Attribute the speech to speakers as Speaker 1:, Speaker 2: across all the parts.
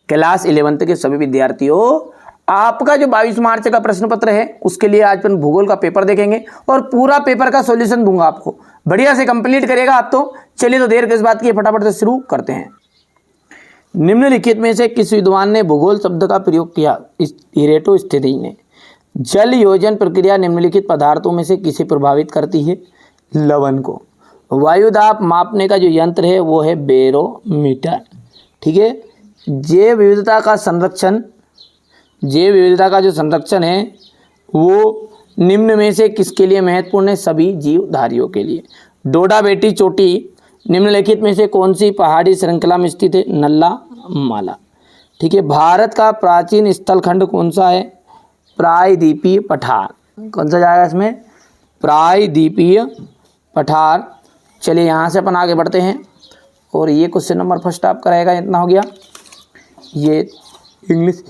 Speaker 1: Class 11th के सभी विद्यार्थियों, आपका जो 22 मार्च का प्रश्न पत्र है उसके लिए आज अपन भूगोल का पेपर देखेंगे और पूरा पेपर का सॉल्यूशन दूंगा आपको, बढ़िया से कंप्लीट करेगा आप तो। चलिए तो देर किस बात की, फटाफट से शुरू करते हैं। निम्नलिखित में से किस विद्वान ने भूगोल शब्द का प्रयोग किया? इरेटोस्थेनीज ने। जल योजन प्रक्रिया निम्नलिखित पदार्थों में से किसे प्रभावित करती है? लवण को। वायुदाब मापने का जो यंत्र है वो है बैरोमीटर। ठीक है। जैव विविधता का जो संरक्षण है वो निम्न में से किसके लिए महत्वपूर्ण है? सभी जीवधारियों के लिए। डोडा बेटी चोटी निम्नलिखित में से कौन सी पहाड़ी श्रृंखला में स्थित है? नल्ला माला। ठीक है। भारत का प्राचीन स्थलखंड कौन सा है? प्रायद्वीपीय पठार। कौन सा जाएगा इसमें? प्रायद्वीपीय पठार। चलिए यहाँ से अपन आगे बढ़ते हैं और ये क्वेश्चन नंबर फर्स्ट आपका रहेगा, इतना हो गया। ये इंग्लिश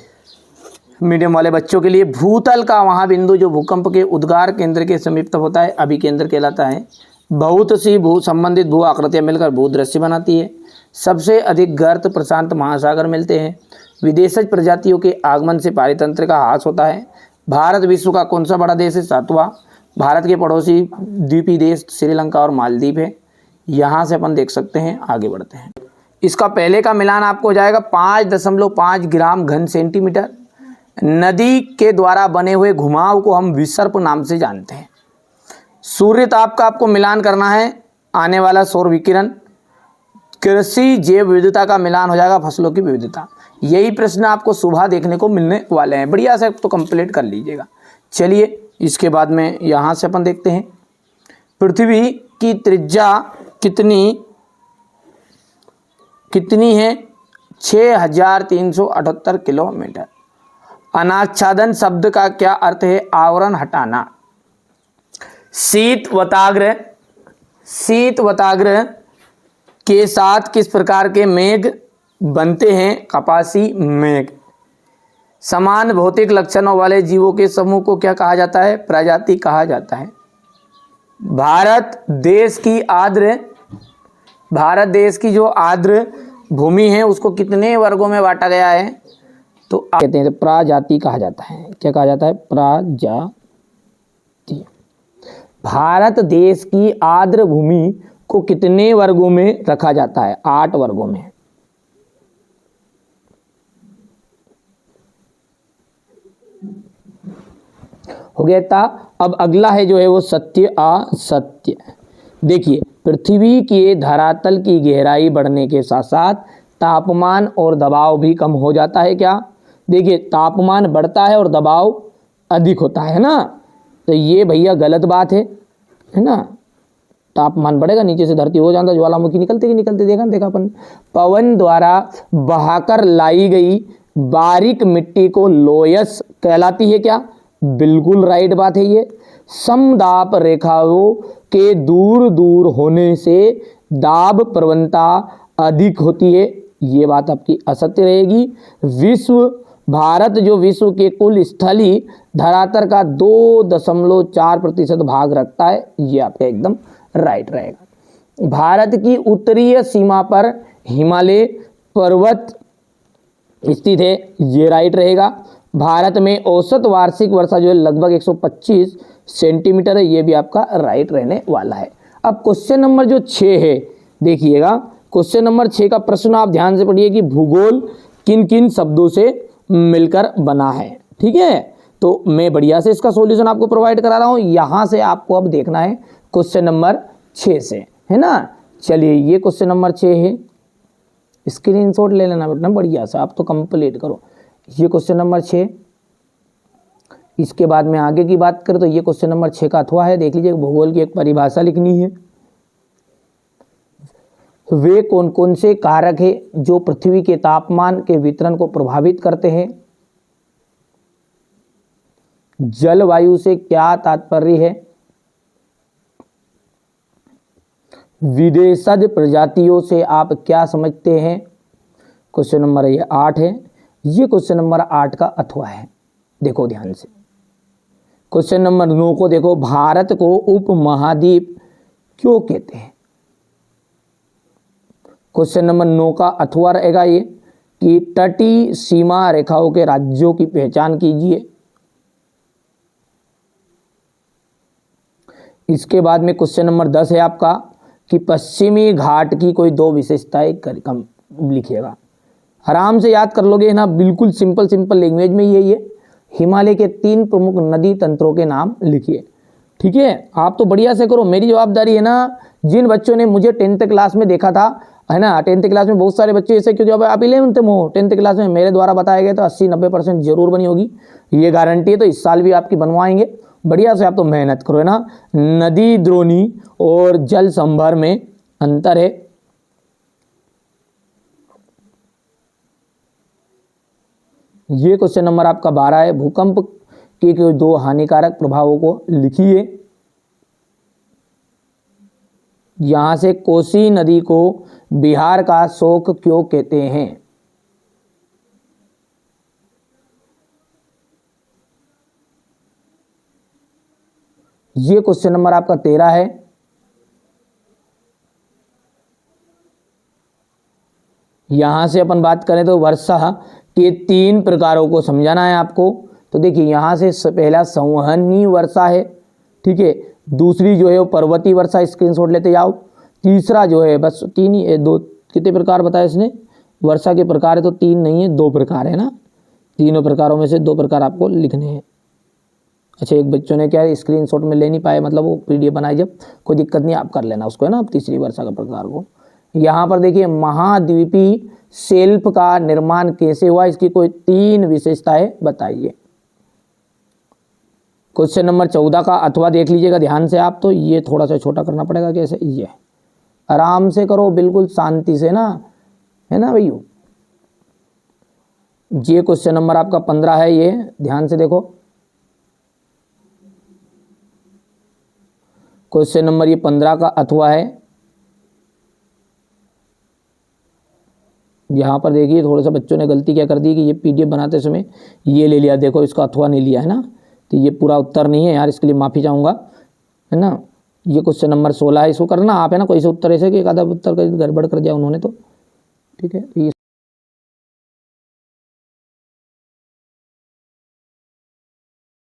Speaker 1: मीडियम वाले बच्चों के लिए, भूतल का वहाँ बिंदु जो भूकंप के उद्गार केंद्र के समीप होता है अभिकेंद्र कहलाता है। बहुत सी भू संबंधित भू आकृतियाँ मिलकर भूदृश्य बनाती है। सबसे अधिक गर्त प्रशांत महासागर मिलते हैं। विदेशज प्रजातियों के आगमन से पारितंत्र का ह्रास होता है। भारत विश्व का कौन सा बड़ा देश है? 7वां। भारत के पड़ोसी द्वीपी देश श्रीलंका और मालदीव है। यहाँ से अपन देख सकते हैं। आगे बढ़ते हैं। इसका पहले का मिलान आपको हो जाएगा 5.5 ग्राम घन सेंटीमीटर। नदी के द्वारा बने हुए घुमाव को हम विसर्प नाम से जानते हैं। सूर्य ताप का आपको मिलान करना है, आने वाला सौर विकिरण। कृषि जैव विविधता का मिलान हो जाएगा फसलों की विविधता। यही प्रश्न आपको सुबह देखने को मिलने वाले हैं, बढ़िया से तो कंप्लीट कर लीजिएगा। चलिए इसके बाद में यहाँ से अपन देखते हैं, पृथ्वी की त्रिज्या कितनी है? 6378 किलोमीटर। अनाच्छादन शब्द का क्या अर्थ है? आवरण हटाना। शीत वताग्रह के साथ किस प्रकार के मेघ बनते हैं? कपासी मेघ। समान भौतिक लक्षणों वाले जीवों के समूह को क्या कहा जाता है? प्रजाति कहा जाता है। भारत देश की जो आर्द्र भूमि है उसको कितने वर्गों में बांटा गया है? तो कहते हैं प्रजाति कहा जाता है। क्या कहा जाता है? प्रजाति। भारत देश की आर्द्र भूमि को कितने वर्गों में रखा जाता है? 8 वर्गों में। हो गया था। अब अगला है जो है वो सत्य असत्य। देखिए, पृथ्वी के धरातल की गहराई बढ़ने के साथ साथ तापमान और दबाव भी कम हो जाता है। क्या? देखिए, तापमान बढ़ता है और दबाव अधिक होता है ना, तो ये भैया गलत बात है ना। तापमान बढ़ेगा, नीचे से धरती हो जाता, ज्वालामुखी निकलते देखा अपन। पवन द्वारा बहाकर लाई गई बारीक मिट्टी को लोयस कहलाती है। क्या? बिल्कुल राइट बात है ये। समदाब रेखाओं के दूर दूर होने से दाब प्रवणता अधिक होती है, ये बात आपकी असत्य रहेगी। भारत जो विश्व के कुल स्थलीय धरातल का 2.4% भाग रखता है, ये आपका एकदम राइट रहेगा। भारत की उत्तरीय सीमा पर हिमालय पर्वत स्थित है, ये राइट रहेगा। भारत में औसत वार्षिक वर्षा जो है लगभग 125 सेंटीमीटर है, ये भी आपका राइट रहने वाला है। अब क्वेश्चन नंबर जो 6 है, देखिएगा क्वेश्चन नंबर 6 का प्रश्न आप ध्यान से पढ़िए कि भूगोल किन किन शब्दों से मिलकर बना है। ठीक है, तो मैं बढ़िया से इसका सॉल्यूशन आपको प्रोवाइड करा रहा हूँ। यहाँ से आपको अब देखना है क्वेश्चन नंबर 6 से, है ना। चलिए, ये क्वेश्चन नंबर 6 है, स्क्रीनशॉट ले लेना बेटा बढ़िया से, आप तो कंप्लीट करो। ये क्वेश्चन नंबर 6। इसके बाद में आगे की बात करें तो ये क्वेश्चन नंबर 6 का अथवा है। देख लीजिए, भूगोल की एक परिभाषा लिखनी है। वे कौन कौन से कारक है जो पृथ्वी के तापमान के वितरण को प्रभावित करते हैं? जलवायु से क्या तात्पर्य है? विदेशज प्रजातियों से आप क्या समझते हैं? क्वेश्चन नंबर ये 8 है। ये क्वेश्चन नंबर 8 का अथवा है, देखो ध्यान से। क्वेश्चन नंबर 9 को देखो, भारत को उपमहाद्वीप क्यों कहते हैं? क्वेश्चन नंबर 9 का अथवा रहेगा ये, कि तटीय सीमा रेखाओं के राज्यों की पहचान कीजिए। इसके बाद में क्वेश्चन नंबर 10 है आपका कि पश्चिमी घाट की कोई दो विशेषताएं कम लिखिएगा। आराम से याद कर लोगे ना, बिल्कुल सिंपल लैंग्वेज में ये हिमालय के 3 प्रमुख नदी तंत्रों के नाम लिखिए। ठीक है, आप तो बढ़िया से करो। मेरी जवाबदारी है ना, जिन बच्चों ने मुझे 10th क्लास में देखा था, है ना, 10th क्लास में बहुत सारे बच्चे ऐसे, क्योंकि अब आप 11th में हो, 10th क्लास में मेरे द्वारा बताए गए तो 80-90% जरूर बनी होगी, ये गारंटी है। तो इस साल भी आपकी बनवाएंगे, बढ़िया से आप तो मेहनत करो, है ना। नदी द्रोणी और जल संभर में अंतर है। ये क्वेश्चन नंबर आपका 12 है। भूकंप के दो हानिकारक प्रभावों को लिखिए। यहां से कोसी नदी को बिहार का शोक क्यों कहते हैं? ये क्वेश्चन नंबर आपका 13 है। यहां से अपन बात करें तो वर्षा के 3 प्रकारों को समझाना है आपको। तो देखिए, यहां से पहला संवहनीय वर्षा है, ठीक है। दूसरी जो है वो पर्वतीय वर्षा, स्क्रीनशॉट लेते जाओ। तीसरा जो है, बस 3 ही, 2 कितने प्रकार बताए इसने? वर्षा के प्रकार है तो 3 नहीं है, 2 प्रकार है ना। तीनों प्रकारों में से 2 प्रकार आपको लिखने हैं। अच्छा, एक बच्चों ने क्या स्क्रीनशॉट में ले नहीं पाए, मतलब वो पीडीएफ बनाई, जब कोई दिक्कत नहीं, आप कर लेना उसको, है ना। तीसरी वर्षा का प्रकार को यहाँ पर देखिए, महाद्वीपीय शेल्फ का निर्माण कैसे हुआ, इसकी कोई 3 विशेषताएं बताइए। क्वेश्चन नंबर 14 का अथवा देख लीजिएगा ध्यान से आप, तो ये थोड़ा सा छोटा करना पड़ेगा। कैसे? ये आराम से करो, बिल्कुल शांति से ना, है ना भैया। ये क्वेश्चन नंबर आपका 15 है, ये ध्यान से देखो। क्वेश्चन नंबर ये 15 का अथवा है। यहाँ पर देखिए, थोड़ा सा बच्चों ने गलती क्या कर दी कि ये पीडीएफ बनाते समय ये ले लिया, देखो इसका अथवा नहीं लिया, है ना। तो ये पूरा उत्तर नहीं है यार, इसके लिए माफ़ी चाहूँगा, है ना। ये क्वेश्चन नंबर 16 है, इसको करना आप, है ना। कोई से उत्तर ऐसे कि एक आधा उत्तर का गड़बड़ कर दिया उन्होंने, तो ठीक है।